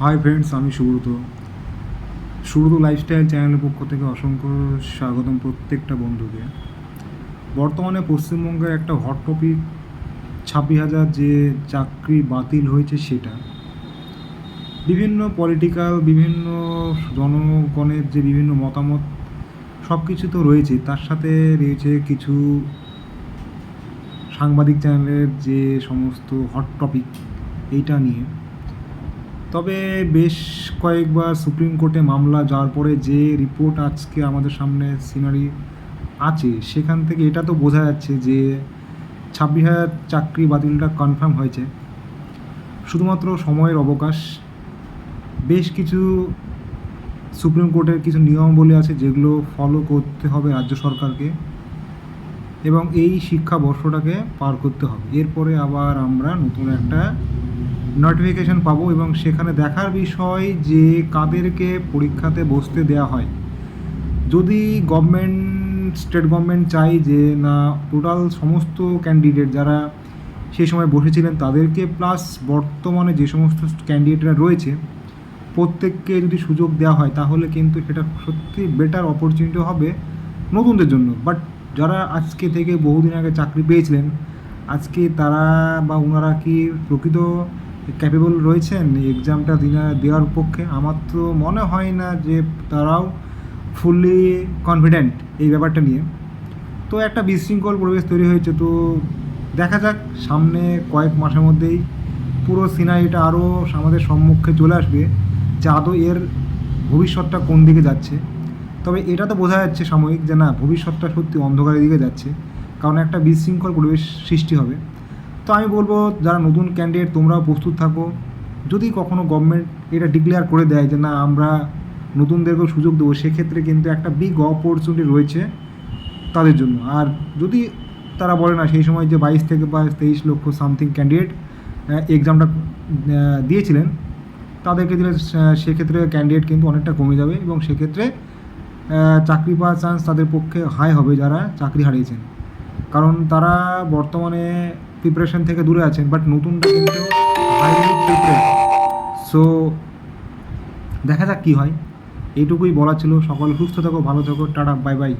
Hi friends, আমি Subrata. Subrata lifestyle চ্যানেলের পক্ষ থেকে অসংখ্য স্বাগতম প্রত্যেকটা বন্ধুকে। বর্তমানে পশ্চিমবঙ্গের একটা হট টপিক 26,000 যে চাকরি বাতিল হয়েছে সেটা বিভিন্ন পলিটিক্যাল, বিভিন্ন জনগণের যে বিভিন্ন মতামত সব কিছু তো রয়েছে, তার সাথে রয়েছে কিছু সাংবাদিক চ্যানেলের যে সমস্ত হট টপিক এইটা নিয়ে। তবে বেশ কয়েকবার সুপ্রিম কোর্টে মামলা যাওয়ার পরে যে রিপোর্ট আজকে আমাদের সামনে সিনারি আছে, সেখান থেকে এটা তো বোঝা যাচ্ছে যে 26,000 চাকরি বাতিলটা কনফার্ম হয়েছে। শুধুমাত্র সময়ের অবকাশ। বেশ কিছু সুপ্রিম কোর্টের কিছু নিয়মাবলী আছে যেগুলো ফলো করতে হবে রাজ্য সরকারকে, এবং এই শিক্ষাবর্ষটাকে পার করতে হবে। এরপরে আবার আমরা নতুন একটা নোটিফিকেশান পাবো, এবং সেখানে দেখার বিষয় যে কাদেরকে পরীক্ষাতে বসতে দেওয়া হয়। যদি স্টেট গভর্নমেন্ট চাই যে না, টোটাল সমস্ত ক্যান্ডিডেট যারা সেই সময় বসেছিলেন তাদেরকে, প্লাস বর্তমানে যে সমস্ত ক্যান্ডিডেটরা রয়েছে প্রত্যেককে যদি সুযোগ দেওয়া হয়, তাহলে কিন্তু সেটা সত্যি বেটার অপরচুনিটি হবে নতুনদের জন্য। বাট যারা আজকে থেকে বহুদিন আগে চাকরি পেয়েছিলেন, আজকে তারা বা ওনারা কি প্রকৃত ক্যাপেবল রয়েছেন এক্সামটা দেওয়ার পক্ষে? আমার তো মনে হয় না যে তারাও ফুললি কনফিডেন্ট এই ব্যাপারটা নিয়ে। তো একটা বিশৃঙ্খল পরিবেশ তৈরি হয়েছে। তো দেখা যাক, সামনে কয়েক মাসের মধ্যেই পুরো সিনারিটা আরও আমাদের সম্মুখে চলে আসবে যে আদৌ এর ভবিষ্যৎটা কোন দিকে যাচ্ছে। তবে এটা তো বোঝা যাচ্ছে সাময়িক যে না, ভবিষ্যৎটা সত্যি অন্ধকারের দিকে যাচ্ছে, কারণ একটা বিশৃঙ্খল পরিবেশ সৃষ্টি হবে। তো আমি বলবো, যারা নতুন ক্যান্ডিডেট তোমরাও প্রস্তুত থাকো। যদি কখনো গভর্নমেন্ট এটা ডিক্লেয়ার করে দেয় যে না, আমরা নতুনদেরকেও সুযোগ দেবো, সেক্ষেত্রে কিন্তু একটা বিগ অপরচুনিটি রয়েছে তাদের জন্য। আর যদি তারা বলে না, সেই সময় যে 22 থেকে 23 লক্ষ সামথিং ক্যান্ডিডেট এক্সামটা দিয়েছিলেন, তাদেরকে দিলে সেক্ষেত্রে ক্যান্ডিডেট কিন্তু অনেকটা কমে যাবে, এবং সেক্ষেত্রে চাকরি পাওয়ার চান্স তাদের পক্ষে হাই হবে যারা চাকরি হারিয়েছেন, কারণ তারা বর্তমানে প্রিপারেশন থেকে দূরে আছেন। বাট নতুনটা কিন্তু হাইলি প্রিপারেড। সো দেখা যাক কী হয়। এইটুকুই বলা ছিল। সকল সুস্থ থাকো, ভালো থাকো, টাটা, বাই বাই।